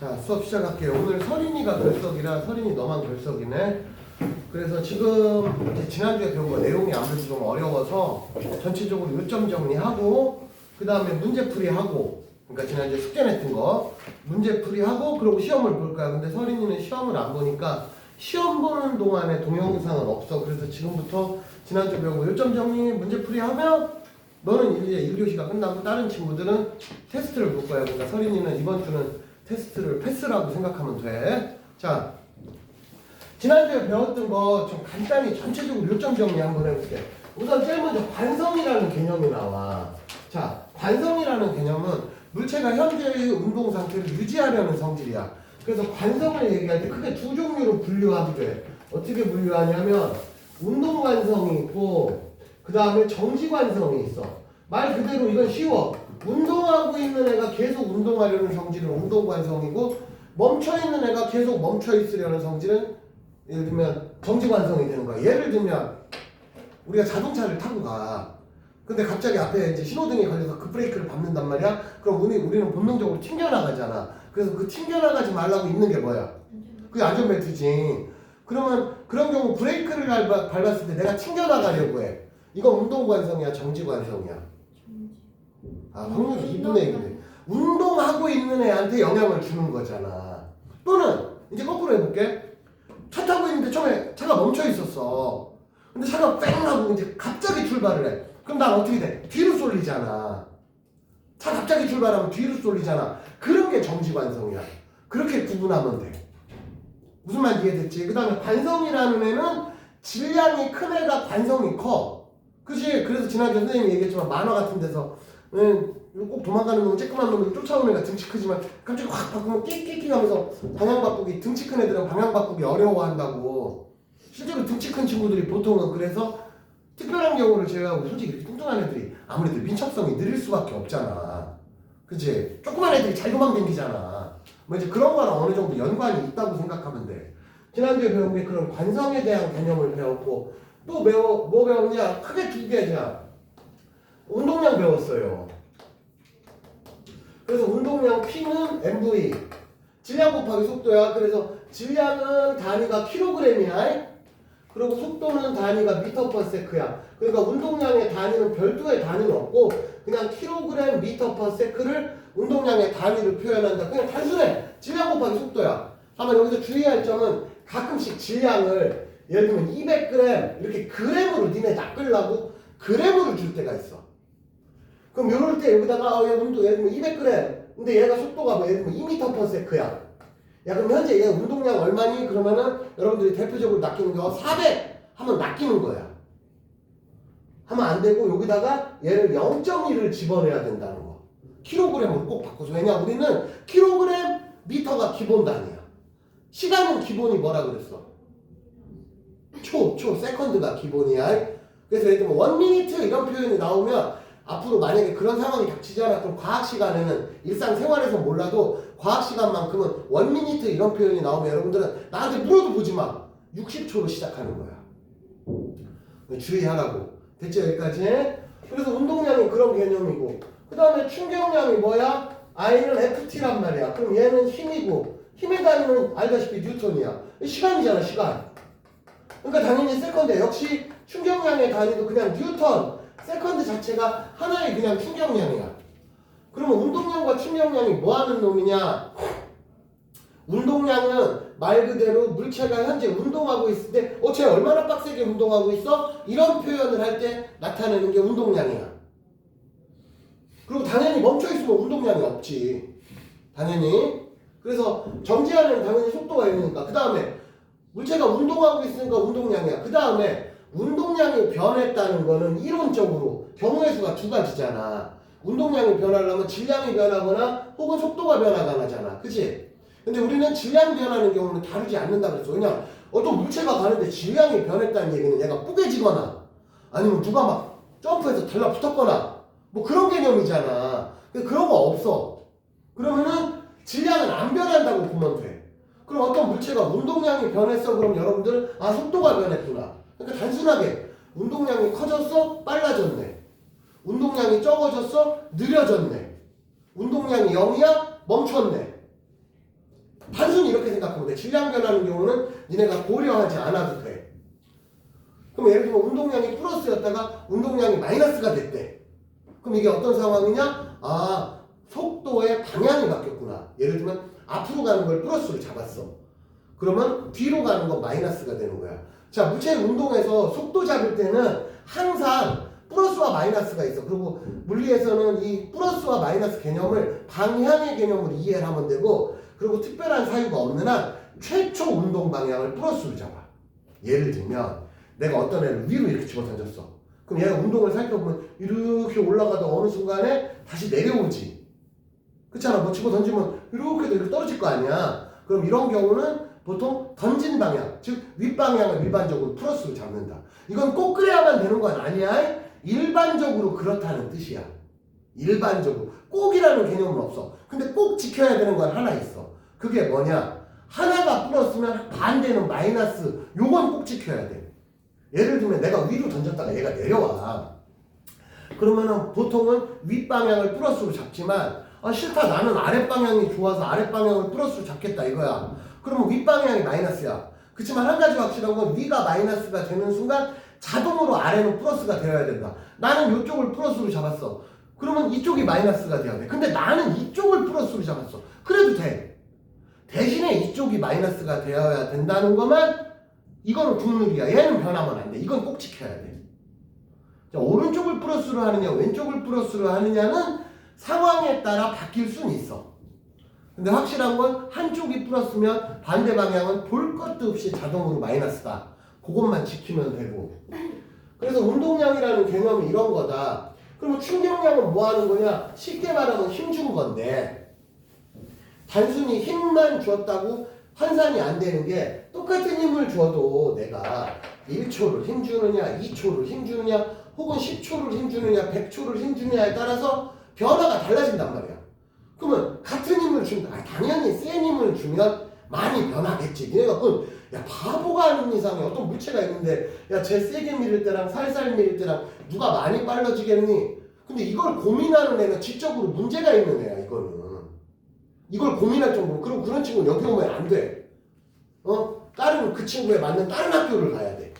자, 수업 시작할게요. 오늘 서린이가 결석이라 서린이 너만 결석이네. 그래서 지금 이제 지난주에 배운 거 내용이 아무래도 좀 어려워서 전체적으로 요점 정리하고 그 다음에 문제풀이하고, 그러니까 지난주에 숙제 냈던 거 문제풀이하고 그리고 시험을 볼 거야. 근데 서린이는 시험을 안 보니까 시험 보는 동안에 동영상은 없어. 그래서 지금부터 지난주 배운 거 요점 정리 문제풀이 하면 너는 이제 1교시가 끝나고 다른 친구들은 테스트를 볼 거야. 그러니까 서린이는 이번 주는 테스트를 패스라고 생각하면 돼. 자, 지난주에 배웠던 거 좀 간단히 전체적으로 요점 정리 한번 해볼게. 우선 제일 먼저 관성이라는 개념이 나와. 자, 관성이라는 개념은 물체가 현재의 운동 상태를 유지하려는 성질이야. 그래서 관성을 얘기할 때 크게 두 종류로 분류하게 돼. 어떻게 분류하냐면 운동 관성이 있고 그 다음에 정지 관성이 있어. 말 그대로 이건 쉬워. 운동하고 있는 애가 계속 운동하려는 성질은 운동 관성이고 멈춰있는 애가 계속 멈춰있으려는 성질은 예를 들면 정지 관성이 되는 거야. 예를 들면 우리가 자동차를 타고 가. 근데 갑자기 앞에 이제 신호등이 걸려서 그 브레이크를 밟는단 말이야. 그럼 우리는 본능적으로 튕겨나가잖아. 그래서 그 튕겨나가지 말라고 있는 게 뭐야? 그게 안전벨트지. 그러면 그런 경우 브레이크를 밟았을 때 내가 튕겨나가려고 해. 이건 운동 관성이야, 정지 관성이야? 아, 확률이 2분의 1이네. 운동하고 있는 애한테 영향을 주는 거잖아. 또는 이제 거꾸로 해볼게. 차 타고 있는데 처음에 차가 멈춰 있었어. 근데 차가 뺑 하고 이제 갑자기 출발을 해. 그럼 난 어떻게 돼? 뒤로 쏠리잖아. 차 갑자기 출발하면 뒤로 쏠리잖아. 그런 게 정지관성이야. 그렇게 구분하면 돼. 무슨 말인지 이해됐지? 그 다음에 관성이라는 애는 질량이 큰 애가 관성이 커. 그치? 그래서 지난주에 선생님이 얘기했지만 만화 같은 데서 꼭 도망가는 놈은 쬐끄만 놈을 쫓아오는 애가 등치 크지만 갑자기 확 바꾸면 끽끽끽 하면서 방향 바꾸기, 등치 큰 애들은 방향 바꾸기 어려워한다고. 실제로 등치 큰 친구들이 보통은 그래서 특별한 경우를 제외하고 솔직히 이렇게 뚱뚱한 애들이 아무래도 민첩성이 느릴 수밖에 없잖아. 그치? 조그만 애들이 잘 도망다니잖아. 뭐 이제 그런 거랑 어느 정도 연관이 있다고 생각하면 돼. 지난주에 배운 게 그런 관성에 대한 개념을 배웠고 또 뭐 배웠냐? 크게 두 개냐? 운동량 배웠어요. 그래서 운동량 P는 MV 질량 곱하기 속도야. 그래서 질량은 단위가 킬로그램이야. 그리고 속도는 단위가 미터 퍼 세크야. 그러니까 운동량의 단위는 별도의 단위는 없고 그냥 킬로그램 미터 퍼 세크를 운동량의 단위로 표현한다. 그냥 단순해. 질량 곱하기 속도야. 다만 여기서 주의할 점은 가끔씩 질량을 예를 들면 200g 이렇게 그램으로 니네 낚으려고 그램으로 줄 때가 있어. 그럼 요럴 때 여기다가 예를 들면 200g 근데 얘가 속도가 뭐 예를 들면 2m per sec야. 야 그럼 현재 얘 운동량 얼마니? 그러면은 여러분들이 대표적으로 낚이는 거 400 하면 낚이는 거야. 하면 안 되고 여기다가 얘를 0.1을 집어넣어야 된다는 거. 킬로그램으로 꼭 바꿔줘. 왜냐 우리는 킬로그램 미터가 기본 단위야. 시간은 기본이 뭐라 그랬어? 세컨드가 기본이야. 그래서 예를 들면 1미니트 이런 표현이 나오면 앞으로 만약에 그런 상황이 닥치잖아. 그럼 과학 시간에는 일상생활에서 몰라도 과학 시간만큼은 1미니트 이런 표현이 나오면 여러분들은 나한테 물어도 보지 마. 60초로 시작하는 거야. 주의하라고. 됐죠 여기까지? 그래서 운동량이 그런 개념이고 그 다음에 충격량이 뭐야? I는 FT란 말이야. 그럼 얘는 힘이고 힘의 단위는 알다시피 뉴턴이야. 시간이잖아 시간. 그러니까 당연히 세컨드 역시 충격량의 단위도 그냥 뉴턴 세컨드 자체가 하나의 그냥 충격량이야. 그러면 운동량과 충격량이 뭐하는 놈이냐? 운동량은 말 그대로 물체가 현재 운동하고 있을 때 쟤 얼마나 빡세게 운동하고 있어? 이런 표현을 할 때 나타내는 게 운동량이야. 그리고 당연히 멈춰있으면 운동량이 없지. 당연히. 그래서 정지하려면 당연히 속도가 있으니까. 그 다음에 물체가 운동하고 있으니까 운동량이야. 그 다음에 운동량이 변했다는 거는 이론적으로 경우의 수가 두 가지잖아. 운동량이 변하려면 질량이 변하거나 혹은 속도가 변화가 그치? 근데 우리는 질량 변하는 경우는 다루지 않는다 그랬어. 왜냐 어떤 물체가 가는데 질량이 변했다는 얘기는 얘가 뿌개지거나 아니면 누가 막 점프해서 달라붙었거나 뭐 그런 개념이잖아. 근데 그런 거 없어. 그러면은 질량은 안 변한다고 보면 돼. 그럼 어떤 물체가 운동량이 변했어. 그럼 여러분들은 속도가 변했구나. 그러니까 단순하게 운동량이 커졌어? 빨라졌네. 운동량이 적어졌어? 느려졌네. 운동량이 0이야? 멈췄네. 단순히 이렇게 생각하면 돼. 질량 변화하는 경우는 니네가 고려하지 않아도 돼. 그럼 예를 들면 운동량이 플러스였다가 운동량이 마이너스가 됐대. 그럼 이게 어떤 상황이냐? 아, 속도의 방향이 바뀌었구나. 예를 들면 앞으로 가는 걸 플러스로 잡았어. 그러면 뒤로 가는 건 마이너스가 되는 거야. 자, 무체 운동에서 속도 잡을 때는 항상 플러스와 마이너스가 있어. 그리고 물리에서는 이 플러스와 마이너스 개념을 방향의 개념으로 이해를 하면 되고, 그리고 특별한 사유가 없는 한 최초 운동 방향을 플러스로 잡아. 예를 들면 내가 어떤 애를 위로 이렇게 집어 던졌어. 그럼 얘가 운동을 살펴보면 이렇게 올라가다 어느 순간에 다시 내려오지. 그렇잖아. 뭐 집어 던지면 이렇게 떨어질 거 아니야. 그럼 이런 경우는 보통 던진 방향, 즉 윗방향을 일반적으로 플러스로 잡는다. 이건 꼭 그래야만 되는 건 아니야. 일반적으로 그렇다는 뜻이야. 일반적으로. 꼭이라는 개념은 없어. 근데 꼭 지켜야 되는 건 하나 있어. 그게 뭐냐? 하나가 플러스면 반대는 마이너스. 요건 꼭 지켜야 돼. 예를 들면 내가 위로 던졌다가 얘가 내려와. 그러면은 보통은 윗방향을 플러스로 잡지만, 아 싫다, 나는 아랫방향이 좋아서 아랫방향을 플러스로 잡겠다 이거야. 그러면 윗방향이 마이너스야. 그렇지만 한 가지 확실한 건 위가 마이너스가 되는 순간 자동으로 아래는 플러스가 되어야 된다. 나는 이쪽을 플러스로 잡았어. 그러면 이쪽이 마이너스가 돼야 돼. 근데 나는 이쪽을 플러스로 잡았어. 그래도 돼. 대신에 이쪽이 마이너스가 되어야 된다는 것만, 이거는 국룰이야. 얘는 변하면 안 돼. 이건 꼭 지켜야 돼. 자, 오른쪽을 플러스로 하느냐 왼쪽을 플러스로 하느냐는 상황에 따라 바뀔 수는 있어. 근데 확실한 건 한쪽이 플러스면 반대 방향은 볼 것도 없이 자동으로 마이너스다. 그것만 지키면 되고. 그래서 운동량이라는 개념이 이런 거다. 그러면 충격량은 뭐 하는 거냐? 쉽게 말하면 힘 준 건데, 단순히 힘만 주었다고 환산이 안 되는 게, 똑같은 힘을 줘도 내가 1초를 힘 주느냐 2초를 힘 주느냐 혹은 10초를 힘 주느냐 100초를 힘 주느냐에 따라서 변화가 달라진단 말이야. 그러면 같은 힘을 주면 당연히 센 힘을 주면 많이 변하겠지. 얘가 그건 야 바보가 아닌 이상에 어떤 물체가 있는데 야 쟤 세게 밀을 때랑 살살 밀을 때랑 누가 많이 빨라지겠니? 근데 이걸 고민하는 애는 지적으로 문제가 있는 애야. 이걸 고민할 정도로. 그럼 그런 친구는 여기 오면 안 돼. 다른 그 친구에 맞는 다른 학교를 가야 돼.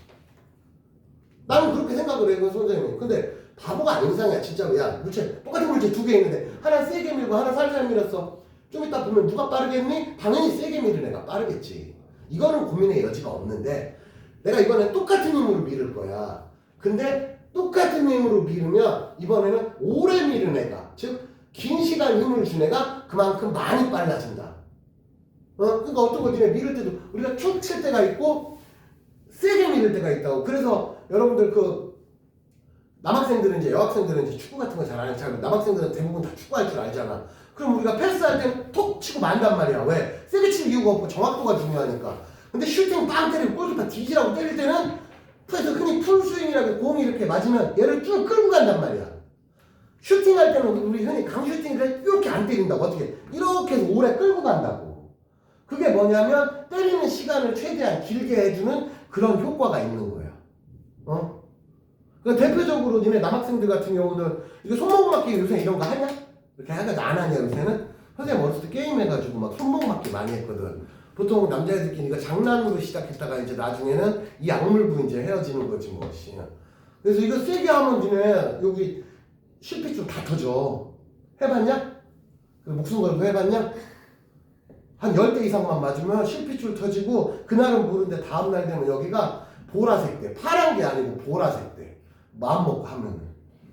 나는 그렇게 생각을 해, 그 선생님이. 근데 바보가 아닌 이상이야, 진짜로. 야, 물체, 똑같은 물체 두 개 있는데, 하나 세게 밀고, 하나 살살 밀었어. 좀 이따 보면 누가 빠르겠니? 당연히 세게 밀은 애가 빠르겠지. 이거는 고민의 여지가 없는데, 내가 이번에 똑같은 힘으로 밀을 거야. 근데 똑같은 힘으로 밀으면, 이번에는 오래 밀은 애가, 즉, 긴 시간 힘을 준 애가 그만큼 많이 빨라진다. 그러니까 어떤 거 니네 밀을 때도 우리가 툭 칠 때가 있고, 세게 밀을 때가 있다고. 그래서 여러분들 남학생들은 이제 여학생들은 이제 축구 같은 거 잘 안 해. 남학생들은 대부분 다 축구할 줄 알잖아. 그럼 우리가 패스할 때는 톡 치고 만단 말이야. 왜? 세게 칠 이유가 없고 정확도가 중요하니까. 근데 슈팅 빵 때리고 골키퍼 뒤지라고 때릴 때는 그래서 흔히 풀스윙이라고 공이 이렇게 맞으면 얘를 쭉 끌고 간단 말이야. 슈팅할 때는 우리 흔히 강슈팅을 이렇게 안 때린다고. 어떻게? 이렇게 해서 오래 끌고 간다고. 그게 뭐냐면 때리는 시간을 최대한 길게 해주는 그런 효과가 있는 거야. 그러니까 대표적으로 니네 남학생들 같은 경우는 이거 손목 맞기 요새 이런 거 하냐? 이렇게 해가지고 안 하냐 요새는? 선생님 어렸을 때 게임 해가지고 막 손목 맞기 많이 했거든. 보통 남자애들끼리 이거 장난으로 시작했다가 이제 나중에는 이 약물부 이제 헤어지는 거지 뭐. 그래서 이거 세게 하면 니네 여기 실핏줄 다 터져. 해봤냐? 목숨 걸고 해봤냐? 한 10대 이상만 맞으면 실핏줄 터지고 그날은 모르는데 다음날 되면 여기가 보라색 돼. 파란 게 아니고 보라색 돼. 마음 먹고 하면은.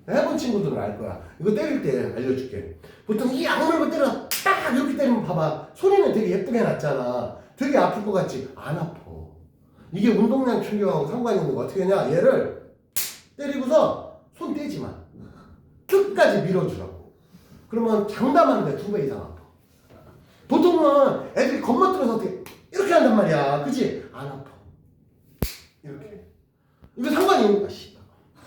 해본 친구들은 알 거야. 이거 때릴 때 알려줄게. 보통 이 악물고 때려 딱 이렇게 때리면 봐봐. 소리는 되게 예쁘게 났잖아. 되게 아플 것 같지? 안 아파. 이게 운동량 충격하고 상관이 있는 거. 어떻게 하냐? 얘를 때리고서 손 떼지 마. 끝까지 밀어주라고. 그러면 장담하는데 2배 이상 아파. 보통은 애들이 겁먹들어서 어떻게 이렇게 한단 말이야. 그치? 안 아파. 이렇게. 이거 상관이 있는 거야.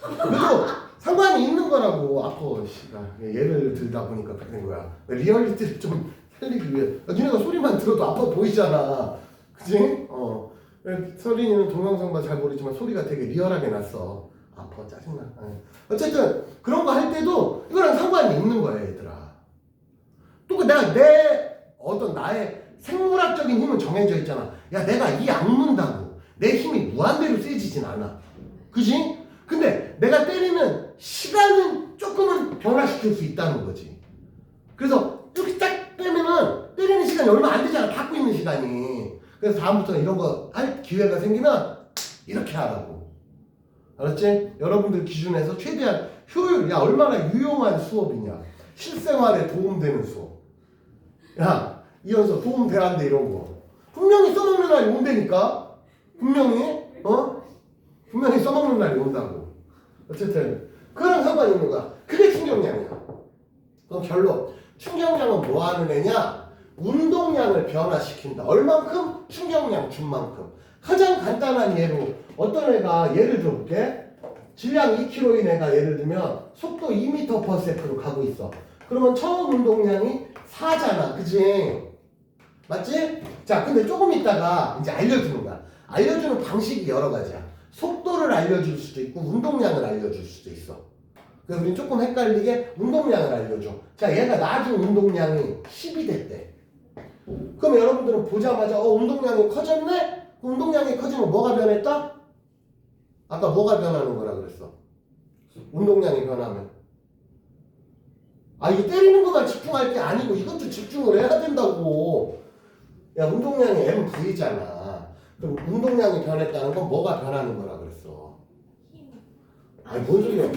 그래도 상관이 있는 거라고. 아파. 예를 들다 보니까 그렇게 된 거야. 리얼리티를 좀 살리기 위해. 니네가 소리만 들어도 아파 보이잖아. 그치? 서린이는 동영상만 잘 모르지만 소리가 되게 리얼하게 났어. 아파. 짜증나. 어쨌든 그런 거 할 때도 이거랑 상관이 있는 거야 얘들아. 또 내가 나의 생물학적인 힘은 정해져 있잖아. 야, 내가 이 악문다고 내 힘이 무한대로 세지진 않아. 그지? 근데 내가 때리면 시간은 조금은 변화시킬 수 있다는 거지. 그래서 이렇게 딱 빼면은 때리는 시간이 얼마 안 되잖아. 받고 있는 시간이. 그래서 다음부터는 이런 거 할 기회가 생기면 이렇게 하라고. 알았지? 여러분들 기준에서 최대한 효율, 야, 얼마나 유용한 수업이냐. 실생활에 도움되는 수업. 야, 이어서 도움돼 안 돼 이런 거. 분명히 써먹는 날이 온다니까. 분명히 써먹는 날이 온다고. 어쨌든 그런 상관이 있는 거야. 그게 충격량이야. 그럼 결론. 충격량은 뭐 하는 애냐? 운동량을 변화시킨다. 얼만큼? 충격량 준 만큼. 가장 간단한 예로 어떤 애가 예를 들어볼게. 질량 2kg인 애가 예를 들면 속도 2m/s로 가고 있어. 그러면 처음 운동량이 4잖아. 그지? 맞지? 자, 근데 조금 있다가 이제 알려주는 거야. 알려주는 방식이 여러 가지야. 속도를 알려줄 수도 있고 운동량을 알려줄 수도 있어. 그래서 우린 조금 헷갈리게 운동량을 알려줘. 자, 얘가 나중 운동량이 10이 됐대. 그럼 여러분들은 보자마자 운동량이 커졌네? 운동량이 커지면 뭐가 변했다? 아까 뭐가 변하는 거라 그랬어? 운동량이 변하면. 아, 이거 때리는 것만 집중할 게 아니고 이것도 집중을 해야 된다고. 야, 운동량이 MV잖아. 그럼 운동량이 변했다는 건 뭐가 변하는 거라 그랬어? 아니, 뭔 소리야.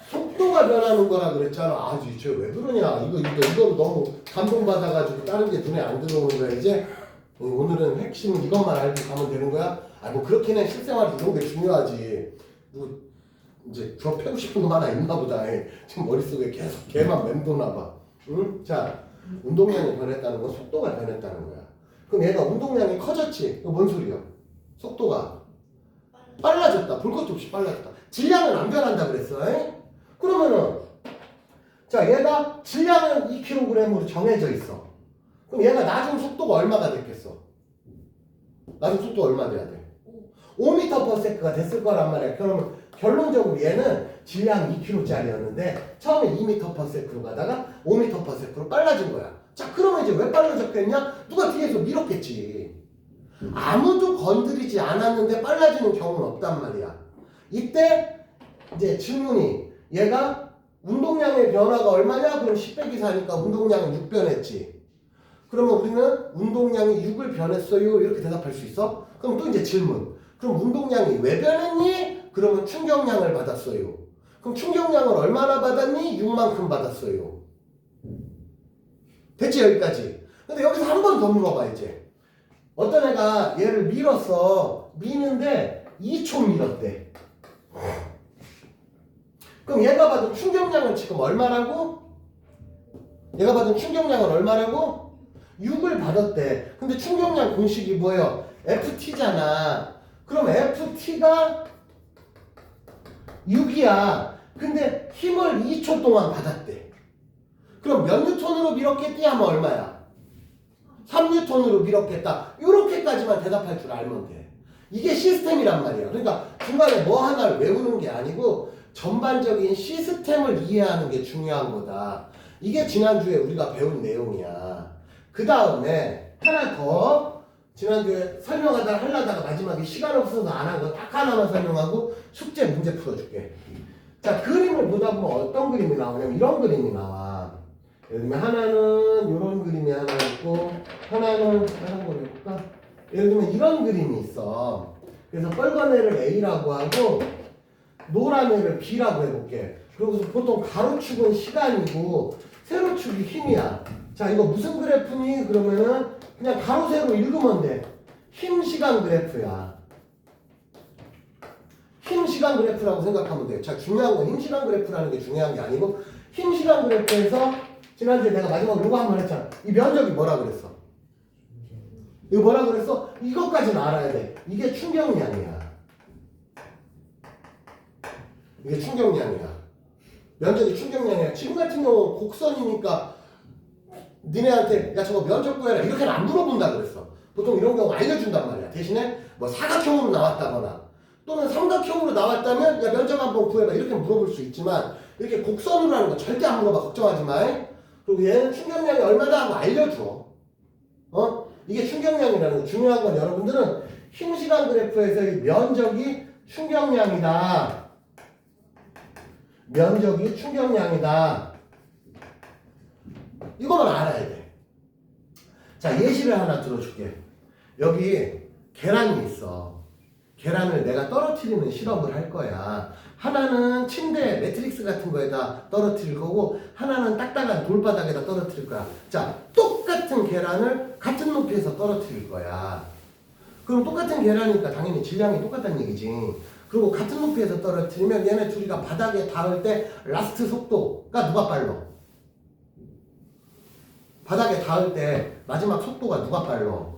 속도가 변하는 거라 그랬잖아. 아, 쟤왜 그러냐. 이거 너무 감동받아가지고 다른 게 눈에 안 들어오는 거야, 이제? 오늘은 핵심 이것만 알고 가면 되는 거야? 아, 뭐 그렇긴 해. 실생활에 이런 게 중요하지. 뭐 이제 부업 패고 싶은 거 하나 있나 보다. 지금 머릿속에 계속 걔만 맴도나 봐. 응? 자, 운동량이 변했다는 건 속도가 변했다는 거야. 그럼 얘가 운동량이 커졌지? 이거 뭔 소리야? 속도가 빨라졌다. 볼 것도 없이 빨라졌다. 질량은 안 변한다 그랬어. 그러면은 자, 얘가 질량은 2kg으로 정해져 있어. 그럼 얘가 나중 속도가 얼마가 됐겠어? 나중 속도 얼마 돼야 돼? 5m/s가 됐을 거란 말이야. 그러면 결론적으로 얘는 질량 2kg짜리였는데 처음에 2m/s로 가다가 5m/s로 빨라진 거야. 자, 그러면 이제 왜 빨라졌겠냐? 누가 뒤에서 밀었겠지. 아무도 건드리지 않았는데 빨라지는 경우는 없단 말이야. 이때 이제 질문이 얘가 운동량의 변화가 얼마냐? 그럼 10 빼기 4니까 운동량은 6 변했지. 그러면 우리는 운동량이 6을 변했어요. 이렇게 대답할 수 있어? 그럼 또 이제 질문. 그럼 운동량이 왜 변했니? 그러면 충격량을 받았어요. 그럼 충격량을 얼마나 받았니? 6만큼 받았어요. 됐지, 여기까지. 근데 여기서 한 번 더 물어봐, 이제. 어떤 애가 얘를 밀었어. 미는데 2초 밀었대. 그럼 얘가 받은 충격량은 지금 얼마라고? 얘가 받은 충격량은 얼마라고? 6을 받았대. 근데 충격량 공식이 뭐예요? FT잖아. 그럼 FT가 6이야. 근데 힘을 2초 동안 받았대. 그럼 몇 뉴턴으로 밀었겠지 하면 얼마야? 3뉴턴으로 밀었겠다. 이렇게까지만 대답할 줄 알면 돼. 이게 시스템이란 말이야. 그러니까 중간에 뭐 하나를 외우는 게 아니고 전반적인 시스템을 이해하는 게 중요한 거다. 이게 지난주에 우리가 배운 내용이야. 그 다음에 하나 더 지난주에 하려다가 마지막에 시간 없어서 안 한 거 딱 하나만 설명하고 숙제 문제 풀어줄게. 자, 그림을 보다 보면 어떤 그림이 나오냐면 이런 그림이 나와. 예를 들면 하나는 이런 그림이 하나 있고 하나는 다른 걸 해볼까? 예를 들면 이런 그림이 있어. 그래서 빨간 애를 A라고 하고 노란 애를 B라고 해볼게. 그리고 보통 가로축은 시간이고 세로축이 힘이야. 자, 이거 무슨 그래프니? 그러면은 그냥 가로 세로 읽으면 돼. 힘 시간 그래프야. 힘 시간 그래프라고 생각하면 돼. 자, 중요한 건 힘 시간 그래프라는 게 중요한 게 아니고 힘 시간 그래프에서 지난주에 내가 마지막으로 이거 한번 했잖아. 이 면적이 뭐라 그랬어? 이거 뭐라 그랬어? 이것까지는 알아야 돼. 이게 충격량이야. 이게 충격량이야. 면적이 충격량이야. 지금 같은 경우 곡선이니까 니네한테 야 저거 면적 구해라 이렇게는 안 물어본다 그랬어. 보통 이런 경우 알려준단 말이야. 대신에 뭐 사각형으로 나왔다거나 또는 삼각형으로 나왔다면 야 면적 한번 구해봐 이렇게 물어볼 수 있지만 이렇게 곡선으로 하는 거 절대 안 물어봐. 걱정하지 마. 그리고 얘는 충격량이 얼마다 하고 알려줘. 이게 충격량이라는 거. 중요한 건 여러분들은 힘시간 그래프에서의 면적이 충격량이다. 면적이 충격량이다. 이거만 알아야 돼. 자, 예시를 하나 들어줄게. 여기 계란이 있어. 계란을 내가 떨어뜨리는 실험을 할 거야. 하나는 침대 매트릭스 같은 거에다 떨어뜨릴 거고 하나는 딱딱한 돌바닥에다 떨어뜨릴 거야. 자, 똑같은 계란을 같은 높이에서 떨어뜨릴 거야. 그럼 똑같은 계란이니까 당연히 질량이 똑같다는 얘기지. 그리고 같은 높이에서 떨어뜨리면 얘네 둘이가 바닥에 닿을 때 라스트 속도가 누가 빨라? 바닥에 닿을 때 마지막 속도가 누가 빨라?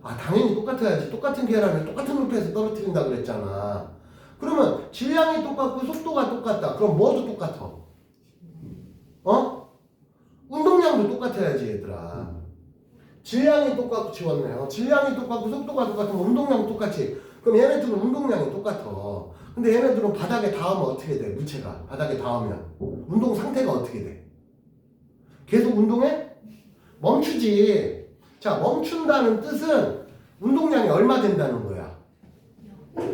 아, 당연히 똑같아야지. 똑같은 계란을 똑같은 높이에서 떨어뜨린다 그랬잖아. 그러면 질량이 똑같고 속도가 똑같다. 그럼 뭐도 똑같아? 어? 운동량도 똑같아야지 얘들아. 질량이 똑같고 지웠네요. 질량이 똑같고 속도가 똑같으면 운동량도 똑같지. 그럼 얘네들은 운동량이 똑같아. 근데 얘네들은 바닥에 닿으면 어떻게 돼? 물체가 바닥에 닿으면 운동 상태가 어떻게 돼? 계속 운동해? 멈추지. 자, 멈춘다는 뜻은 운동량이 얼마 된다는 거야?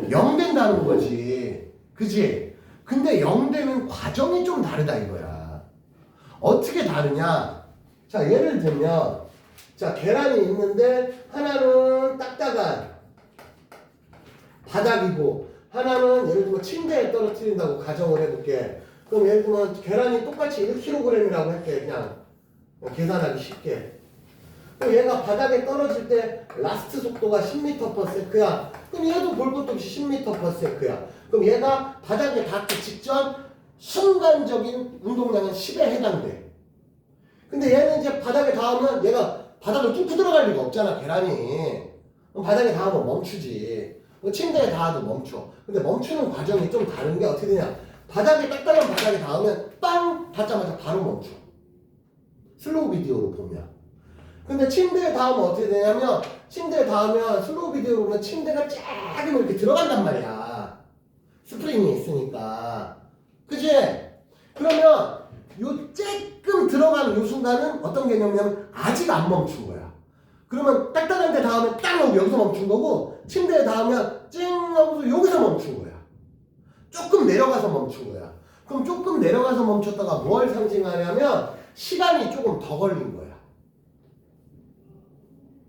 0 된다는 거지. 그지? 근데 0 되는 과정이 좀 다르다 이거야. 어떻게 다르냐? 자, 예를 들면 자, 계란이 있는데 하나는 딱딱한 바닥이고 하나는 예를 들면 침대에 떨어뜨린다고 가정을 해볼게. 그럼 예를 들면 계란이 똑같이 1kg이라고 할게. 그냥 계산하기 쉽게. 그럼 얘가 바닥에 떨어질 때 라스트 속도가 10m/s야. 그럼 얘도 볼 것도 없이 10m/s야. 그럼 얘가 바닥에 닿기 직전 순간적인 운동량은 10에 해당돼. 근데 얘는 이제 바닥에 닿으면 얘가 바닥을 뚫고 들어갈 리가 없잖아, 계란이. 그럼 바닥에 닿으면 멈추지. 침대에 닿아도 멈춰. 근데 멈추는 과정이 좀 다른 게 어떻게 되냐? 바닥에 딱딱한 바닥에 닿으면 빵! 닿자마자 바로 멈춰. 슬로우 비디오로 보면. 근데 침대에 닿으면 어떻게 되냐면 침대에 닿으면 슬로우 비디오로 보면 침대가 쫙 이렇게 들어간단 말이야. 스프링이 있으니까. 그치? 그러면 요 쬐끔 들어가는 요 순간은 어떤 개념이냐면 아직 안 멈춘 거야. 그러면 딱딱한 데 닿으면 딱 하고 여기서 멈춘 거고 침대에 닿으면 찡 하고서 여기서 멈춘 거야. 조금 내려가서 멈춘 거야. 그럼 조금 내려가서 멈췄다가 뭘 상징하냐면 시간이 조금 더 걸린 거야.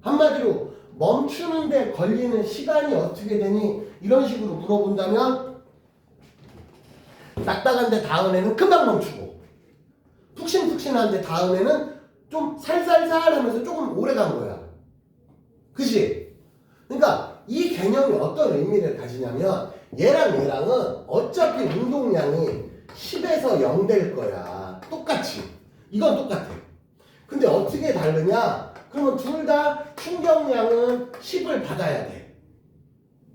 한마디로 멈추는데 걸리는 시간이 어떻게 되니? 이런 식으로 물어본다면 딱딱한 데 닿은 애는 금방 멈추고 푹신푹신한 데 닿은 애는 좀 살살살 하면서 조금 오래 간 거야. 그치? 그러니까 이 개념이 어떤 의미를 가지냐면 얘랑 얘랑은 어차피 운동량이 10에서 0 될 거야. 똑같이. 이건 똑같아. 근데 어떻게 다르냐? 그러면 둘 다 충격량은 10을 받아야 돼.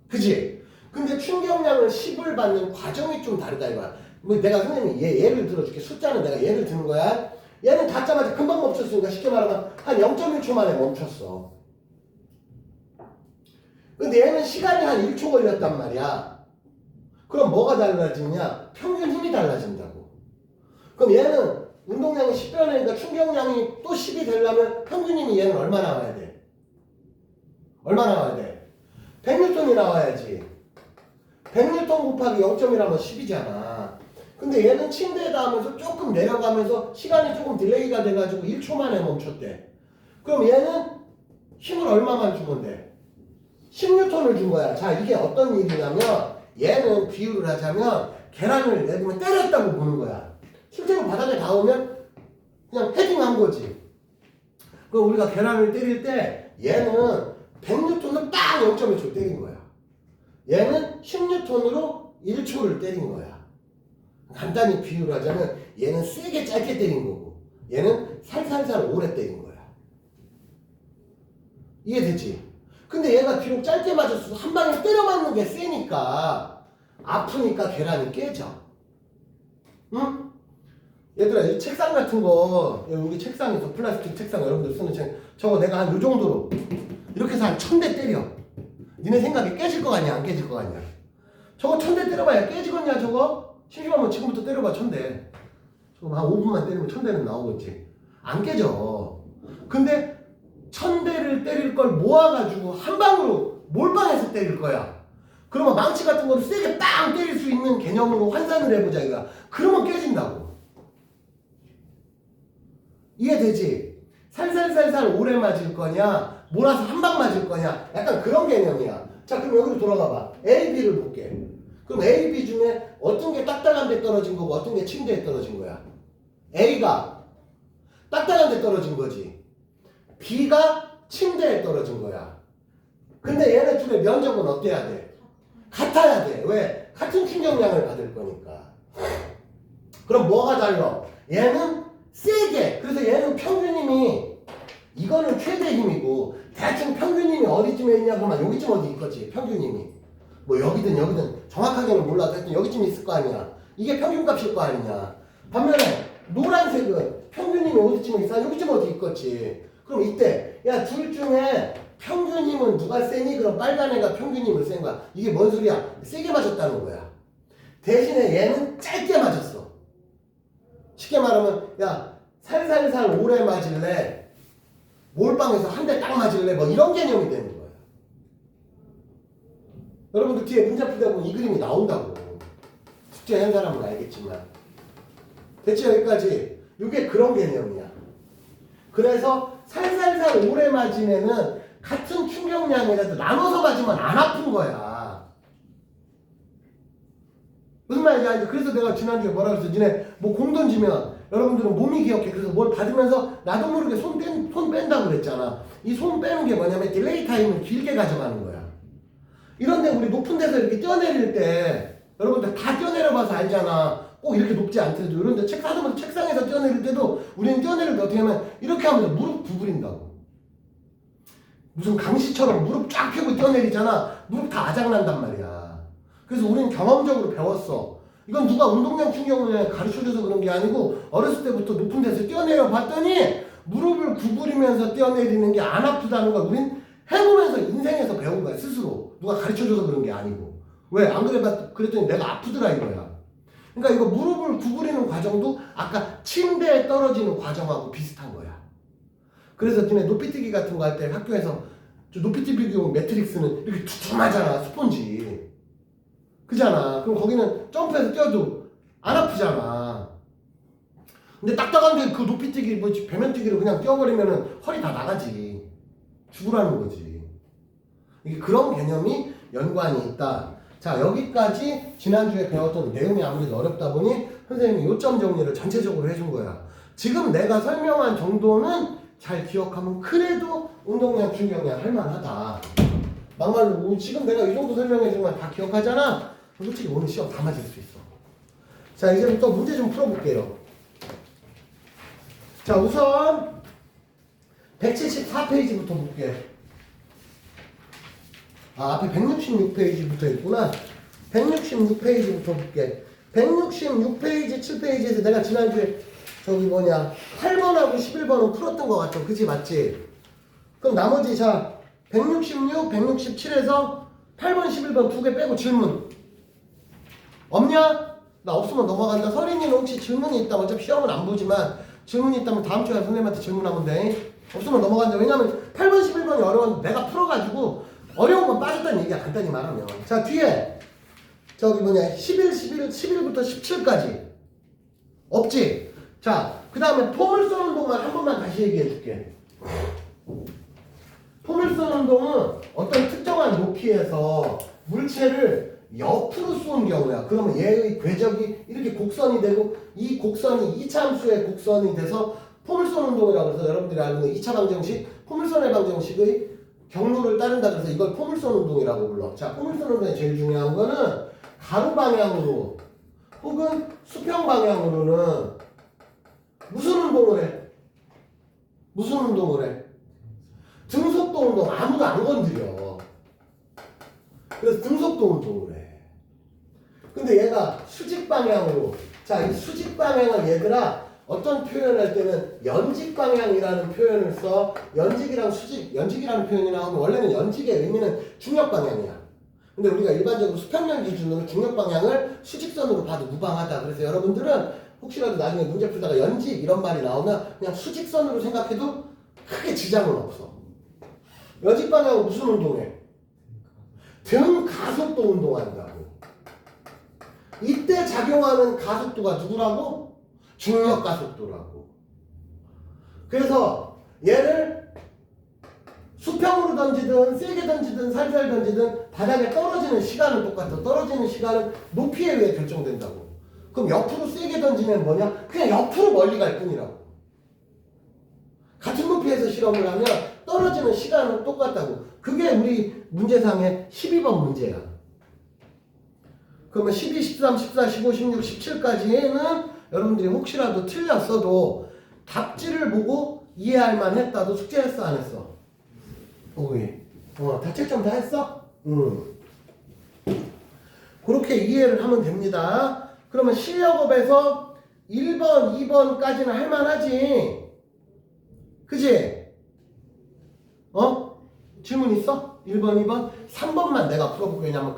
그치? 근데 충격량을 10을 받는 과정이 좀 다르다 이거야. 뭐 내가 선생님이 예를 들어줄게. 숫자는 내가 예를 드는 거야. 얘는 닿자마자 금방 멈췄으니까 쉽게 말하면 한 0.1초 만에 멈췄어. 근데 얘는 시간이 한 1초 걸렸단 말이야. 그럼 뭐가 달라지냐? 평균 힘이 달라진다고. 그럼 얘는 운동량이 10변이니까 충격량이 또 10이 되려면 평균 힘이 얘는 얼마 나와야 돼? 얼마 나와야 돼? 100N이 나와야지. 100N 곱하기 0.1하면 10이잖아. 근데 얘는 침대에 닿으면서 조금 내려가면서 시간이 조금 딜레이가 돼가지고 1초 만에 멈췄대. 그럼 얘는 힘을 얼마만 주면 돼? 10N을 준 거야. 자, 이게 어떤 일이냐면 얘는 비유를 하자면 계란을 예를 들면 때렸다고 보는 거야. 실제로 바닥에 닿으면 그냥 헤딩한 거지. 그럼 우리가 계란을 때릴 때 얘는 100N을 딱 0.1초 때린 거야. 얘는 10N으로 1초를 때린 거야. 간단히 비유를 하자면 얘는 세게 짧게 때린 거고 얘는 살살살 오래 때린 거야. 이해되지? 근데 얘가 비록 짧게 맞았어도 한 방에 때려 맞는 게 세니까 아프니까 계란이 깨져. 응? 얘들아, 이 책상 같은 거 여기 책상에서 플라스틱 책상 여러분들 쓰는 책 저거 내가 한 요 정도로 이렇게 해서 한 1000대 때려. 니네 생각에 깨질 거 같냐 안 깨질 거 같냐? 저거 1000대 때려봐야 깨지겠냐 저거? 심심하면 지금부터 때려봐 1000대. 저거 한 5분만 때리면 1000대는 나오겠지. 안 깨져. 근데 1000대를 때릴 걸 모아가지고 한 방으로 몰빵해서 때릴 거야. 그러면 망치 같은 거를 세게 빵 때릴 수 있는 개념으로 환산을 해보자 이거야. 그러면 깨진다고. 이해되지? 살살살살 오래 맞을 거냐 몰아서 한 방 맞을 거냐 약간 그런 개념이야. 자 그럼 여기로 돌아가 봐. A, B를 볼게. 그럼 A, B 중에 어떤 게 딱딱한 데 떨어진 거고 어떤 게 침대에 떨어진 거야? A가 딱딱한 데 떨어진 거지. B가 침대에 떨어진 거야. 근데 얘네 둘의 면적은 어때야 돼? 같아야 돼. 왜? 같은 충격량을 받을 거니까. 그럼 뭐가 달라? 얘는 세게. 그래서 얘는 평균 힘이 이거는 최대 힘이고 대충 평균 힘이 어디쯤에 있냐고 하면 여기쯤 어디 있겠지. 평균 힘이. 뭐 여기든 정확하게는 몰라도 하여튼 여기쯤 있을 거 아니야. 이게 평균값일 거 아니냐. 반면에 노란색은 평균 힘이 어디쯤에 있어? 여기쯤 어디 있겠지. 그럼 이때 야 둘 중에 평균 힘은 누가 세니? 그럼 빨간 애가 평균 힘을 센 거야. 이게 뭔 소리야? 세게 맞았다는 거야. 대신에 얘는 짧게 맞았어. 쉽게 말하면 야 살살살 오래 맞을래? 몰빵해서 한 대 딱 맞을래? 뭐 이런 개념이 되는 거야. 여러분들 뒤에 문제 풀다 보면 이 그림이 나온다고. 숙제 한 사람은 알겠지만. 대체 여기까지 이게 그런 개념이야. 그래서 살살살 오래 맞은 애는 같은 충격량이라도 나눠서 맞으면 안 아픈 거야. 무슨 말인지 알지? 그래서 내가 지난주에 뭐라 그랬어? 니네 뭐 공 던지면 여러분들은 몸이 기억해. 그래서 뭘 받으면서 나도 모르게 손 뺀다고 그랬잖아. 이 손 빼는 게 뭐냐면 딜레이 타임을 길게 가져가는 거야. 이런데 우리 높은 데서 이렇게 뛰어내릴 때 여러분들 다 뛰어내려봐서 알잖아. 꼭 이렇게 높지 않더라도 이런데 책상에서 뛰어내릴 때도 우리는 뛰어내릴 때 어떻게 하면 이렇게 하면서 무릎 구부린다고. 무슨 강시처럼 무릎 쫙 펴고 뛰어내리잖아. 무릎 다 아작난단 말이야. 그래서 우리는 경험적으로 배웠어. 이건 누가 운동량 충격을 가르쳐줘서 그런 게 아니고 어렸을 때부터 높은 데서 뛰어내려 봤더니 무릎을 구부리면서 뛰어내리는 게 안 아프다는 걸 우린 해보면서 인생에서 배운 거야. 스스로. 누가 가르쳐줘서 그런 게 아니고. 왜? 안 그랬더니 내가 아프더라 이거야. 그러니까 이거 무릎을 구부리는 과정도 아까 침대에 떨어지는 과정하고 비슷한 거야. 그래서 니네 높이뛰기 같은 거 할 때 학교에서 높이뛰기용 매트릭스는 이렇게 두툼하잖아. 스폰지. 그잖아. 그럼 거기는 점프해서 뛰어도 안 아프잖아. 근데 딱딱한데 그 높이뛰기 뭐 배면뛰기로 그냥 뛰어버리면은 허리 다 나가지. 죽으라는 거지. 이게 그런 개념이 연관이 있다. 자 여기까지 지난주에 배웠던 내용이 아무래도 어렵다 보니 선생님이 요점 정리를 전체적으로 해준 거야. 지금 내가 설명한 정도는 잘 기억하면 그래도 운동량 충격량 할만하다. 막말로 지금 내가 이 정도 설명해준 건 다 기억하잖아. 솔직히 오늘 시험 다 맞을 수 있어. 자 이제부터 문제 좀 풀어볼게요. 자 우선 174페이지부터 볼게. 앞에 166페이지부터 있구나. 166페이지부터 볼게. 166페이지, 7페이지에서 내가 지난주에 8번하고 11번은 풀었던 것 같아. 그치 맞지? 그럼 나머지 166, 167에서 8번, 11번 두 개 빼고 질문 없냐? 나 없으면 넘어간다. 서린이는 혹시 질문이 있다면 어차피 시험은 안 보지만 질문이 있다면 다음 주에 선생님한테 질문하면 돼. 없으면 넘어간다. 왜냐면 8번, 11번이 어려웠는데 내가 풀어가지고 어려운 건 빠졌다는 얘기야. 간단히 말하면. 자 뒤에 11부터 17까지 없지? 자 그 다음에 폼을 쏘는 동안 한 번만 다시 얘기해 줄게. 폼을 쏘는 동은 어떤 특정한 높이에서 물체를 옆으로 쏘는 경우야. 그러면 얘의 궤적이 이렇게 곡선이 되고 이 곡선이 2차 함수의 곡선이 돼서 폼을 쏘는 동이라고 해서 여러분들이 알고 있는 2차 방정식, 폼을 쏘는 방정식의 경로를 따른다 그래서 이걸 폼을 쏘는 동이라고 불러. 자, 폼을 쏘는 동의 제일 중요한 거는 가로 방향으로 혹은 수평 방향으로는 무슨 운동을 해? 무슨 운동을 해? 등속도 운동 아무도 안 건드려. 그래서 등속도 운동을 해. 근데 얘가 수직 방향으로 자, 이 수직 방향을 얘들아 어떤 표현을 할 때는 연직 방향이라는 표현을 써. 연직이랑 수직, 연직이라는 표현이 나오면 원래는 연직의 의미는 중력 방향이야. 근데 우리가 일반적으로 수평량 기준으로 중력 방향을 수직선으로 봐도 무방하다. 그래서 여러분들은 혹시라도 나중에 문제 풀다가 연직 이런 말이 나오면 그냥 수직선으로 생각해도 크게 지장은 없어. 여직 방향은 무슨 운동해? 등 가속도 운동한다고. 이때 작용하는 가속도가 누구라고? 중력 가속도라고. 그래서 얘를 수평으로 던지든 세게 던지든 살살 던지든 바닥에 떨어지는 시간은 똑같아. 떨어지는 시간은 높이에 의해 결정된다고. 그럼 옆으로 세게 던지면 뭐냐? 그냥 옆으로 멀리 갈 뿐이라고. 같은 높이에서 실험을 하면 떨어지는 시간은 똑같다고. 그게 우리 문제상의 12번 문제야. 그러면 12, 13, 14, 15, 16, 17까지는 여러분들이 혹시라도 틀렸어도 답지를 보고 이해할 만했다도 숙제했어 안 했어? 오케이. 다 채점 다 했어? 그렇게 이해를 하면 됩니다. 그러면 실력업에서 1번, 2번까지는 할만하지. 그치? 질문 있어? 1번, 2번? 3번만 내가 풀어볼게. 왜냐면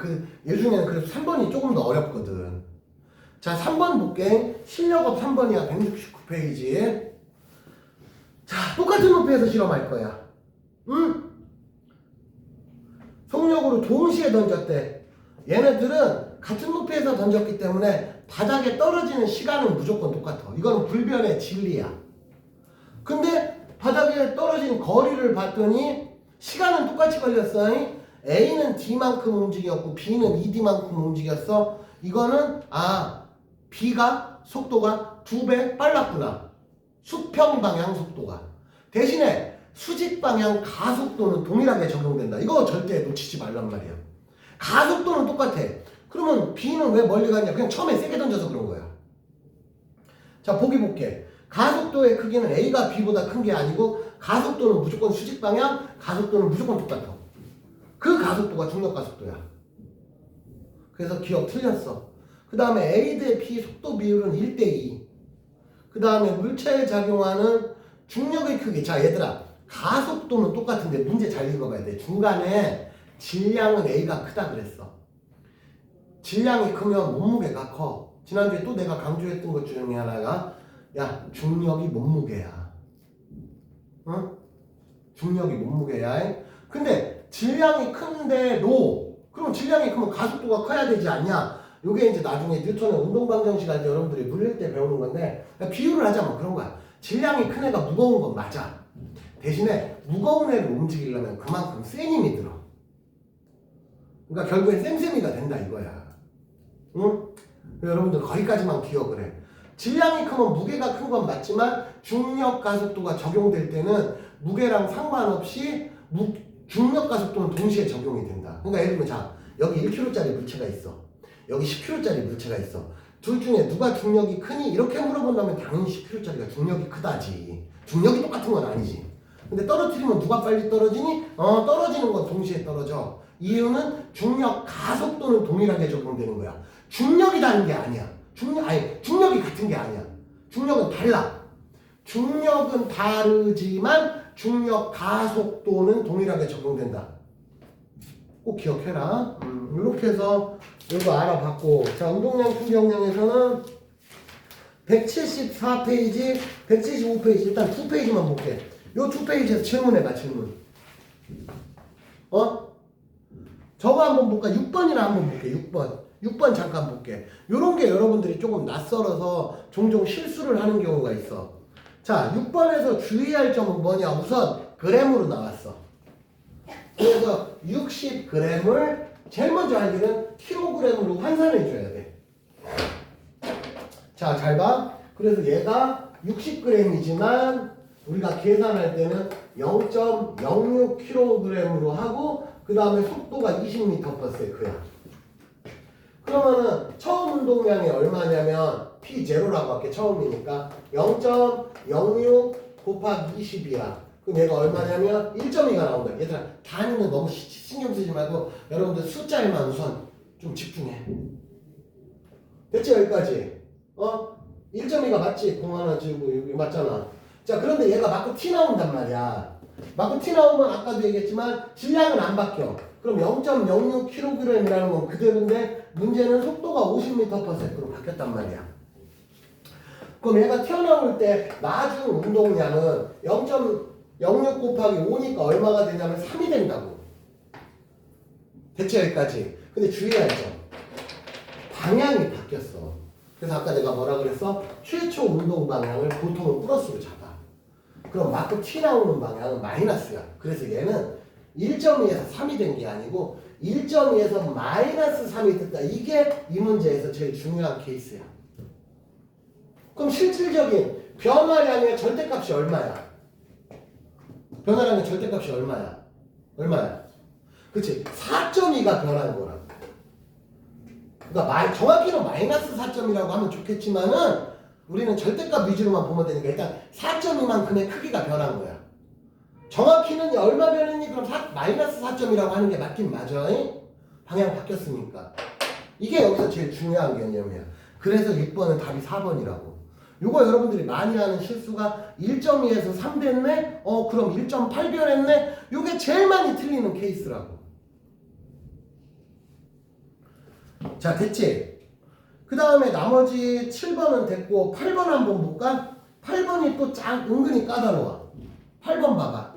얘 중에는 그래도 3번이 조금 더 어렵거든. 자, 3번 볼게. 실력업 3번이야. 169페이지. 자, 똑같은 높이에서 실험할 거야. 응? 속력으로 동시에 던졌대. 얘네들은 같은 높이에서 던졌기 때문에 바닥에 떨어지는 시간은 무조건 똑같아. 이거는 불변의 진리야. 근데 바닥에 떨어진 거리를 봤더니 시간은 똑같이 걸렸어. A는 D만큼 움직였고 B는 ED만큼 움직였어. 이거는 B가 속도가 2배 빨랐구나. 수평 방향 속도가. 대신에 수직 방향 가속도는 동일하게 적용된다. 이거 절대 놓치지 말란 말이야. 가속도는 똑같아. 그러면 B는 왜 멀리 갔냐? 그냥 처음에 세게 던져서 그런 거야. 자, 보기 볼게. 가속도의 크기는 A가 B보다 큰 게 아니고 가속도는 무조건 수직 방향, 가속도는 무조건 똑같아. 그 가속도가 중력 가속도야. 그래서 기억 틀렸어. 그 다음에 A 대 B 속도 비율은 1대2. 그 다음에 물체에 작용하는 중력의 크기. 자, 얘들아. 가속도는 똑같은데 문제 잘 읽어봐야 돼. 중간에 질량은 A가 크다 그랬어. 질량이 크면 몸무게가 커. 지난주에 또 내가 강조했던 것 중에 하나가 중력이 몸무게야. 응? 중력이 몸무게야. 근데 질량이 큰데도 그럼 질량이 크면 가속도가 커야 되지 않냐? 요게 이제 나중에 뉴턴의 운동방정식 할 때 여러분들이 물릴 때 배우는 건데 비유를 하자면 그런 거야. 질량이 큰 애가 무거운 건 맞아. 대신에 무거운 애를 움직이려면 그만큼 센 힘이 들어. 그러니까 결국엔 쌤쌤이가 된다 이거야. 응? 여러분들 거기까지만 기억을 해. 질량이 크면 무게가 큰 건 맞지만 중력 가속도가 적용될 때는 무게랑 상관없이 중력 가속도는 동시에 적용이 된다. 그러니까 예를 들면 자, 여기 1kg짜리 물체가 있어. 여기 10kg짜리 물체가 있어. 둘 중에 누가 중력이 크니? 이렇게 물어본다면 당연히 10kg짜리가 중력이 크다지. 중력이 똑같은 건 아니지. 근데 떨어뜨리면 누가 빨리 떨어지니? 떨어지는 건 동시에 떨어져. 이유는 중력 가속도는 동일하게 적용되는 거야. 중력이 다른 게 아니야. 중력이 같은 게 아니야. 중력은 달라. 중력은 다르지만 중력 가속도는 동일하게 적용된다. 꼭 기억해라. 이렇게 해서 이거 알아봤고, 자, 운동량품 경량에서는 174페이지, 175페이지, 일단 2페이지만 볼게. 요 2페이지에서 질문해봐, 질문. 저거 한번 볼까? 6번이나 한번 볼게, 6번. 6번 잠깐 볼게. 요런 게 여러분들이 조금 낯설어서 종종 실수를 하는 경우가 있어. 자, 6번에서 주의할 점은 뭐냐? 우선 그램으로 나왔어. 그래서 60g을 제일 먼저 할 일은 킬로그램으로 환산해 줘야 돼. 자, 잘 봐. 그래서 얘가 60g이지만 우리가 계산할 때는 0.06kg으로 하고 그 다음에 속도가 20m/s야. 그러면은 처음 운동량이 얼마냐면 P0라고 할게. 처음이니까 0.06 곱하기 20이야. 그럼 얘가 얼마냐면 1.2가 나온다. 얘들아 단위는 너무 신경 쓰지 말고 여러분들 숫자에만 우선 좀 집중해. 됐지? 여기까지. 1.2가 맞지? 공 하나 지우고 여기 맞잖아. 자, 그런데 얘가 마크 T 나온단 말이야. 마크 T 나오면 아까도 얘기했지만 질량은 안 바뀌어. 그럼 0.06kg이라는 건 그대로인데 문제는 속도가 50m/s로 바뀌었단 말이야. 그럼 얘가 튀어나올 때 나중 운동량은 0,6 곱하기 5니까 얼마가 되냐면 3이 된다고. 됐죠 여기까지. 근데 주의할 점. 방향이 바뀌었어. 그래서 아까 내가 뭐라 그랬어? 최초 운동 방향을 보통은 플러스로 잡아. 그럼 마크 T 나오는 방향은 마이너스야. 그래서 얘는 1.2에서 3이 된 게 아니고 1.2에서 마이너스 3이 됐다. 이게 이 문제에서 제일 중요한 케이스야. 그럼 실질적인 변화량의 절대값이 얼마야? 변화량의 절대값이 얼마야? 얼마야? 그치? 4.2가 변한 거라고. 그러니까 정확히는 마이너스 4.2라고 하면 좋겠지만은 우리는 절대값 위주로만 보면 되니까 일단 4.2만큼의 크기가 변한 거야. 정확히는 얼마 변했니? 그럼 마이너스 4.2라고 하는 게 맞긴 맞아. 방향 바뀌었으니까. 이게 여기서 제일 중요한 개념이야. 그래서 6번은 답이 4번이라고. 요거 여러분들이 많이 하는 실수가 1.2에서 3 됐네? 그럼 1.8 변했네? 요게 제일 많이 틀리는 케이스라고. 자, 됐지? 그 다음에 나머지 7번은 됐고 8번 한번 볼까? 8번이 또 은근히 까다로워. 8번 봐봐.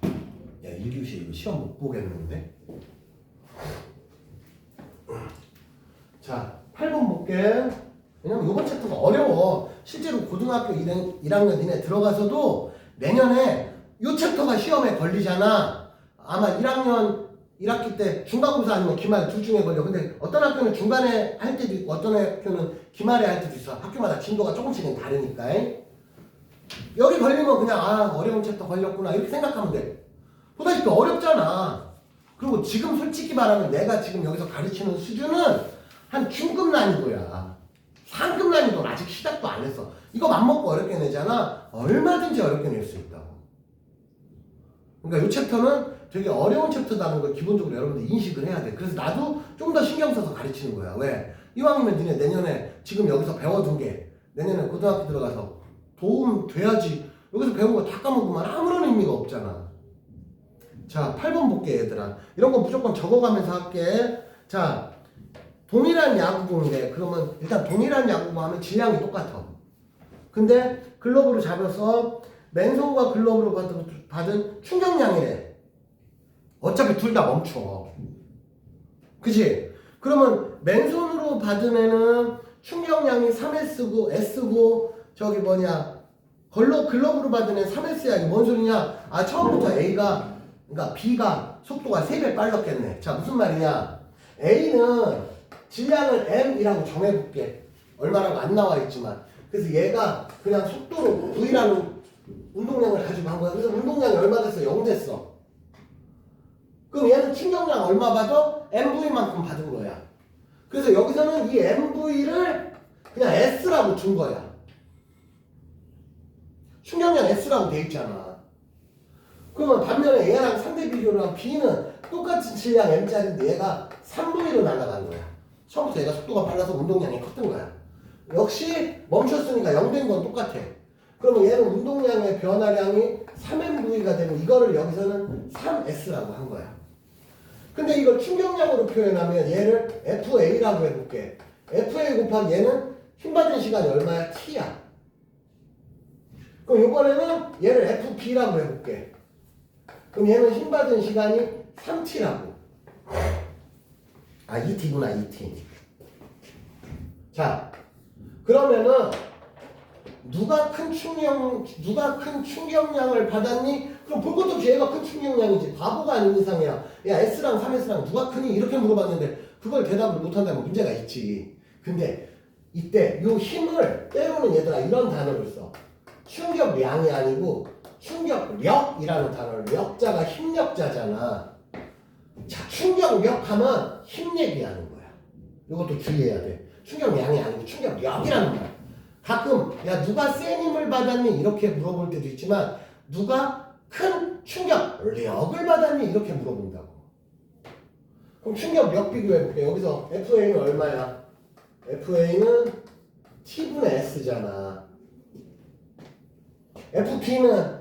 야, 1교시 이거 시험 못 보겠는데? 자, 8번 볼게. 왜냐면 이번 챕터가 어려워. 실제로 고등학교 1학년 니네 들어가서도 내년에 이 챕터가 시험에 걸리잖아. 아마 1학년 1학기 때 중간고사 아니면 기말 둘 중에 걸려. 근데 어떤 학교는 중간에 할 때도 있고 어떤 학교는 기말에 할 때도 있어. 학교마다 진도가 조금씩은 다르니까. 여기 걸리면 그냥 어려운 챕터 걸렸구나 이렇게 생각하면 돼. 보다시피 어렵잖아. 그리고 지금 솔직히 말하면 내가 지금 여기서 가르치는 수준은 한 중급 난이도야. 상급 난이도는 아직 시작도 안 했어. 이거 맘먹고 어렵게 내잖아. 얼마든지 어렵게 낼 수 있다고. 그러니까 이 챕터는 되게 어려운 챕터다는 걸 기본적으로 여러분들 인식을 해야 돼. 그래서 나도 좀 더 신경 써서 가르치는 거야. 왜? 이왕이면 니네 내년에 지금 여기서 배워둔 게 내년에 고등학교 들어가서 도움 돼야지. 여기서 배운 거 다 까먹으면 아무런 의미가 없잖아. 자, 8번 볼게 얘들아. 이런 거 무조건 적어가면서 할게. 자, 동일한 야구공인데 그러면 일단 동일한 야구공 하면 질량이 똑같아. 근데 글러브로 잡아서 맨손과 글러브로 받은 충격량이래. 어차피 둘 다 멈춰. 그치? 그러면 맨손으로 받은 애는 충격량이 3S고 S고 저기 글러브로 받은 애 3S야. 이게 뭔 소리냐? 처음부터 그러니까 B가 속도가 3배 빨랐겠네. 자, 무슨 말이냐? A는 질량을 M이라고 정해볼게. 얼마라고 안 나와 있지만. 그래서 얘가 그냥 속도로 V라는 운동량을 가지고 한 거야. 그래서 운동량이 얼마 됐어? 0 됐어. 그럼 얘는 충격량 얼마 받아? MV만큼 받은 거야. 그래서 여기서는 이 MV를 그냥 S라고 준 거야. 충격량 S라고 돼 있잖아. 그러면 반면에 얘랑 상대 비교를 한 B는 똑같은 질량 M짜리인데 얘가 3V로 날아간 거야. 처음부터 얘가 속도가 빨라서 운동량이 컸던 거야. 역시 멈췄으니까 0 된 건 똑같아. 그러면 얘는 운동량의 변화량이 3MV가 되면 이거를 여기서는 3S라고 한 거야. 근데 이걸 충격량으로 표현하면 얘를 FA라고 해볼게. FA 곱하기 얘는 힘받은 시간이 얼마야? T야. 그럼 이번에는 얘를 FB라고 해볼게. 그럼 얘는 힘받은 시간이 3T라고. ET구나, ET. 자, 그러면은 누가 큰 충격량을 받았니? 그럼 볼 것도 없이 얘가 큰 충격량이지. 바보가 아닌 이상이야. 야, S랑 3S랑 누가 크니? 이렇게 물어봤는데 그걸 대답을 못한다면 문제가 있지. 근데 이때 요 힘을 때로는 얘들아 이런 단어를 써. 충격량이 아니고 충격력이라는 단어를. 력자가 힘력자잖아. 자, 충격력 하면 힘 얘기하는 거야. 이것도 주의해야 돼. 충격량이 아니고 충격력이라는 거야. 가끔 야 누가 센 힘을 받았니? 이렇게 물어볼 때도 있지만 누가 큰 충격력을 받았니? 이렇게 물어본다고. 그럼 충격력 비교해볼게. 여기서 FA는 얼마야? FA는 T분의 S잖아. FP는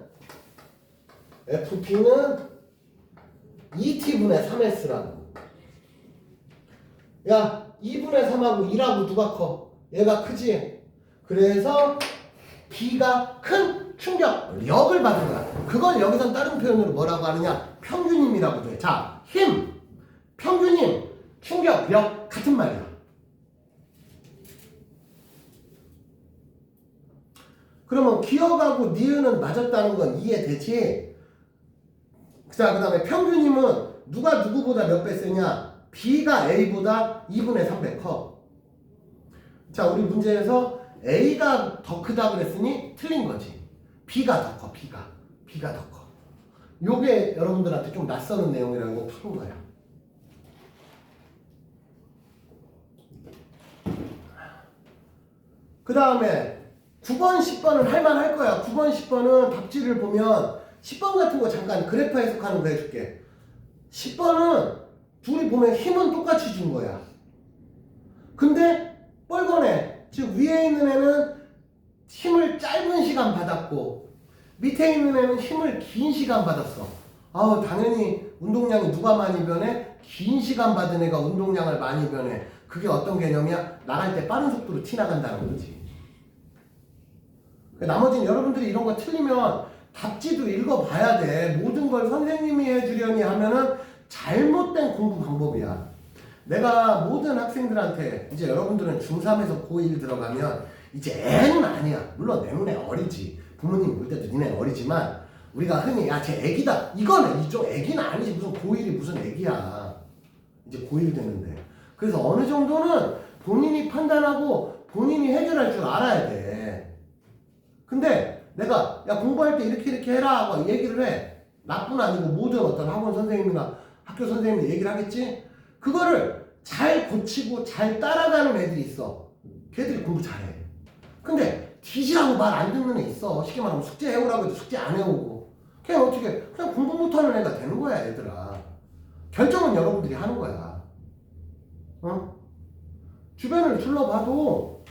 ET분의 3S라고. 야 2분의 3하고 1하고 누가 커? 얘가 크지? 그래서 B가 큰 충격력을 받은 거야. 그걸 여기선 다른 표현으로 뭐라고 하느냐? 평균임이라고 돼. 자, 힘, 평균임, 충격력 같은 말이야. 그러면 기억하고 니은은 맞았다는 건 이해되지? 자, 그 다음에 평균임은 누가 누구보다 몇 배 세냐? B가 A보다 2분의 3배 커. 자, 우리 문제에서 A가 더 크다 그랬으니 틀린 거지. B가 더 커, B가 더 커. 요게 여러분들한테 좀 낯서는 내용이라는 거 푸는 거야. 그 다음에 9번, 10번은 할만할 거야. 9번, 10번은 답지를 보면 10번 같은 거 잠깐 그래프 해석하는 거 해줄게. 10번은 둘이 보면 힘은 똑같이 준 거야. 근데 뻘건해. 즉 위에 있는 애는 힘을 짧은 시간 받았고 밑에 있는 애는 힘을 긴 시간 받았어. 아우 당연히 운동량이 누가 많이 변해? 긴 시간 받은 애가 운동량을 많이 변해. 그게 어떤 개념이야? 나갈 때 빠른 속도로 튀나간다는 거지. 나머지는 여러분들이 이런 거 틀리면 답지도 읽어봐야 돼. 모든 걸 선생님이 해주려니 하면은 잘못된 공부 방법이야. 내가 모든 학생들한테 이제 여러분들은 중3에서 고1 들어가면 이제 애는 아니야. 물론 내 눈에 어리지. 부모님 볼 때도 니네 어리지만 우리가 흔히 야 쟤 애기다. 이거는 이쪽 애기는 아니지. 무슨 고1이 무슨 애기야. 이제 고1 됐는데. 그래서 어느 정도는 본인이 판단하고 본인이 해결할 줄 알아야 돼. 근데 내가 야 공부할 때 이렇게 해라 하고 얘기를 해. 나뿐 아니고 모든 어떤 학원 선생님이나 학교 선생님이 얘기를 하겠지? 그거를 잘 고치고 잘 따라가는 애들이 있어. 걔들이 공부 잘해. 근데 뒤지라고 말 안 듣는 애 있어. 쉽게 말하면 숙제 해오라고 해도 숙제 안 해오고. 그냥 어떻게 그냥 공부 못하는 애가 되는 거야 얘들아. 결정은 여러분들이 하는 거야. 어? 주변을 둘러봐도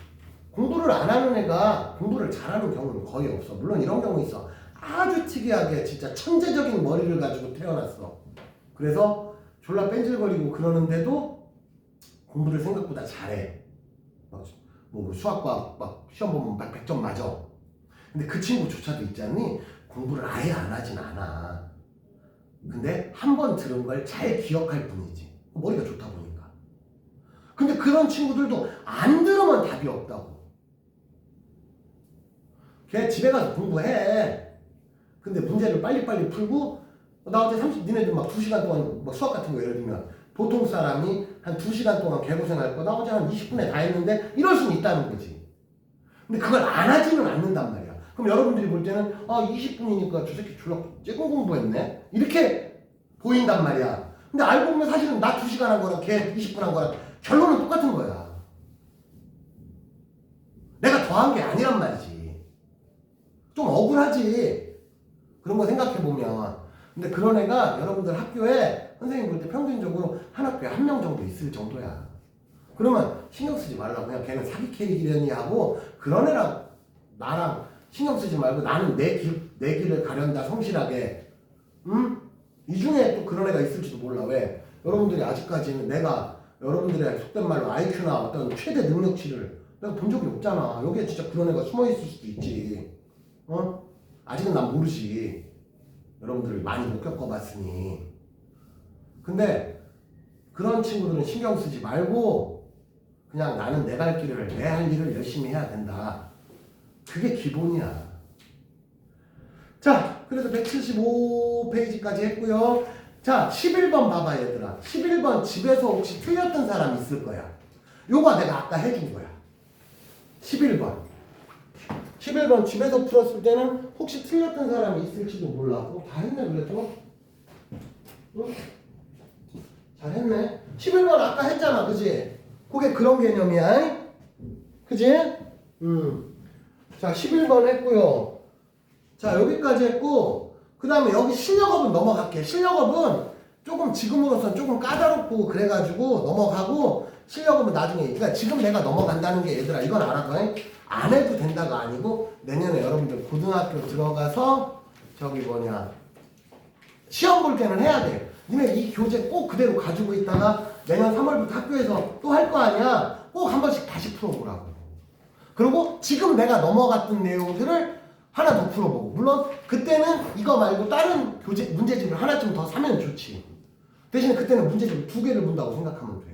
공부를 안 하는 애가 공부를 잘하는 경우는 거의 없어. 물론 이런 경우 있어. 아주 특이하게 진짜 천재적인 머리를 가지고 태어났어. 그래서 졸라 뺀질거리고 그러는데도 공부를 생각보다 잘해. 뭐 수학과 막 시험 보면 막 100점 맞아. 근데 그 친구조차도 있지 않니? 공부를 아예 안 하진 않아. 근데 한 번 들은 걸 잘 기억할 뿐이지. 머리가 좋다 보니까. 근데 그런 친구들도 안 들으면 답이 없다고. 걔 집에 가서 공부해. 근데 문제를 빨리빨리 풀고 나 어제 니네들 막 2시간 동안 막 수학 같은 거 예를 들면 보통 사람이 한 2시간 동안 개고생할 거 나 어제 한 20분에 다 했는데 이럴 수는 있다는 거지. 근데 그걸 안 하지는 않는단 말이야. 그럼 여러분들이 볼 때는 20분이니까 저 새끼 졸라 쬐끔 공부했네? 이렇게 보인단 말이야. 근데 알고 보면 사실은 나 2시간 한 거랑 걔 20분 한 거랑 결론은 똑같은 거야. 내가 더한 게 아니란 말이지. 좀 억울하지. 그런 거 생각해보면. 근데 그런 애가 여러분들 학교에 선생님 볼 때 평균적으로 한 학교에 1명 정도 있을 정도야. 그러면 신경 쓰지 말라고. 그냥 걔는 사기 캐리기려니 하고 그런 애랑 나랑 신경 쓰지 말고 나는 내 길을 가련다 성실하게. 응? 이 중에 또 그런 애가 있을지도 몰라. 왜? 여러분들이 아직까지는 내가 여러분들의 속된 말로 IQ나 어떤 최대 능력치를 내가 본 적이 없잖아. 여기에 진짜 그런 애가 숨어 있을 수도 있지. 어? 아직은 난 모르지. 여러분들을 많이 못 겪어봤으니. 근데 그런 친구들은 신경 쓰지 말고 그냥 나는 내 갈 길을 내 할 일을 열심히 해야 된다. 그게 기본이야. 자, 그래서 175페이지까지 했고요. 자, 11번 봐봐 얘들아. 11번 집에서 혹시 틀렸던 사람 있을 거야. 요거 내가 아까 해준 거야. 11번 집에서 풀었을 때는 혹시 틀렸던 사람이 있을지도 몰라. 다 했네 그래도. 응? 잘했네. 11번 아까 했잖아 그지? 그게 그런 개념이야. 그지? 자 11번 했고요. 자 여기까지 했고 그 다음에 여기 실력업은 넘어갈게. 실력업은 조금 지금으로선 조금 까다롭고 그래가지고 넘어가고 실력업은 나중에. 그러니까 지금 내가 넘어간다는 게 얘들아 이건 알아둬. 안 해도 된다가 아니고 내년에 여러분들 고등학교 들어가서 저기 시험 볼 때는 해야 돼. 니네 이 교재 꼭 그대로 가지고 있다가 내년 3월부터 학교에서 또 할 거 아니야. 꼭 한 번씩 다시 풀어보라고. 그리고 지금 내가 넘어갔던 내용들을 하나 더 풀어보고. 물론 그때는 이거 말고 다른 문제집을 하나쯤 더 사면 좋지. 대신에 그때는 문제집 2개를 문다고 생각하면 돼.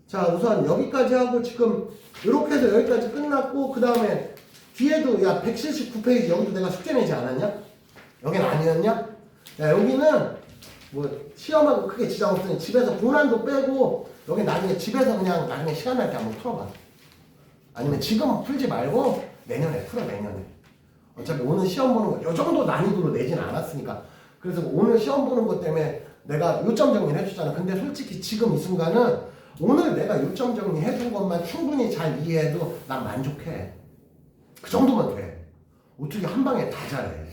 자, 우선 여기까지 하고 지금 이렇게 해서 여기까지 끝났고, 그 다음에 뒤에도 야 179페이지 여기도 내가 숙제 내지 않았냐? 여긴 아니었냐? 야, 여기는 뭐 시험하고 크게 지장 없으니 집에서 고난도 빼고, 여기 나중에 집에서 그냥 나중에 시간 날 때 한번 풀어봐. 아니면 지금 풀지 말고 내년에 풀어. 내년에. 어차피 오늘 시험 보는 거 이 정도 난이도로 내진 않았으니까. 그래서 오늘 시험 보는 것 때문에 내가 요점 정리를 해줬잖아. 근데 솔직히 지금 이 순간은 오늘 내가 요점 정리 해준 것만 충분히 잘 이해해도 난 만족해. 그 정도면 돼. 어떻게 한 방에 다 잘해.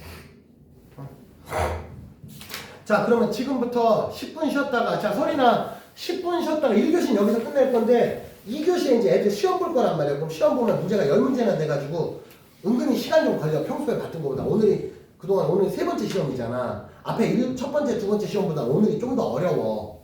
자, 그러면 지금부터 10분 쉬었다가, 자, 설이나 10분 쉬었다가 1교시는 여기서 끝낼 건데, 2교시에 이제 애들 시험 볼 거란 말이야. 그럼 시험 보면 문제가 10문제나 돼가지고 은근히 시간 좀 걸려. 평소에 봤던 것보다. 오늘이 그동안 오늘 3번째 시험이잖아. 앞에 첫 번째, 두 번째 시험보다 오늘이 좀 더 어려워.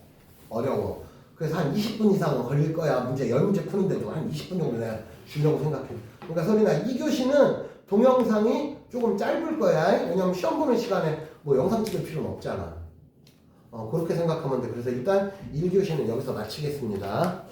그래서 한 20분 이상은 걸릴 거야. 문제 10문제 푸는데도 한 20분 정도 내가 주려고 생각해. 그러니까 설이나 2교시는 동영상이 조금 짧을 거야. 왜냐면 시험 보는 시간에 뭐 영상 찍을 필요는 없잖아. 그렇게 생각하면 돼. 그래서 일단 1교시는 여기서 마치겠습니다.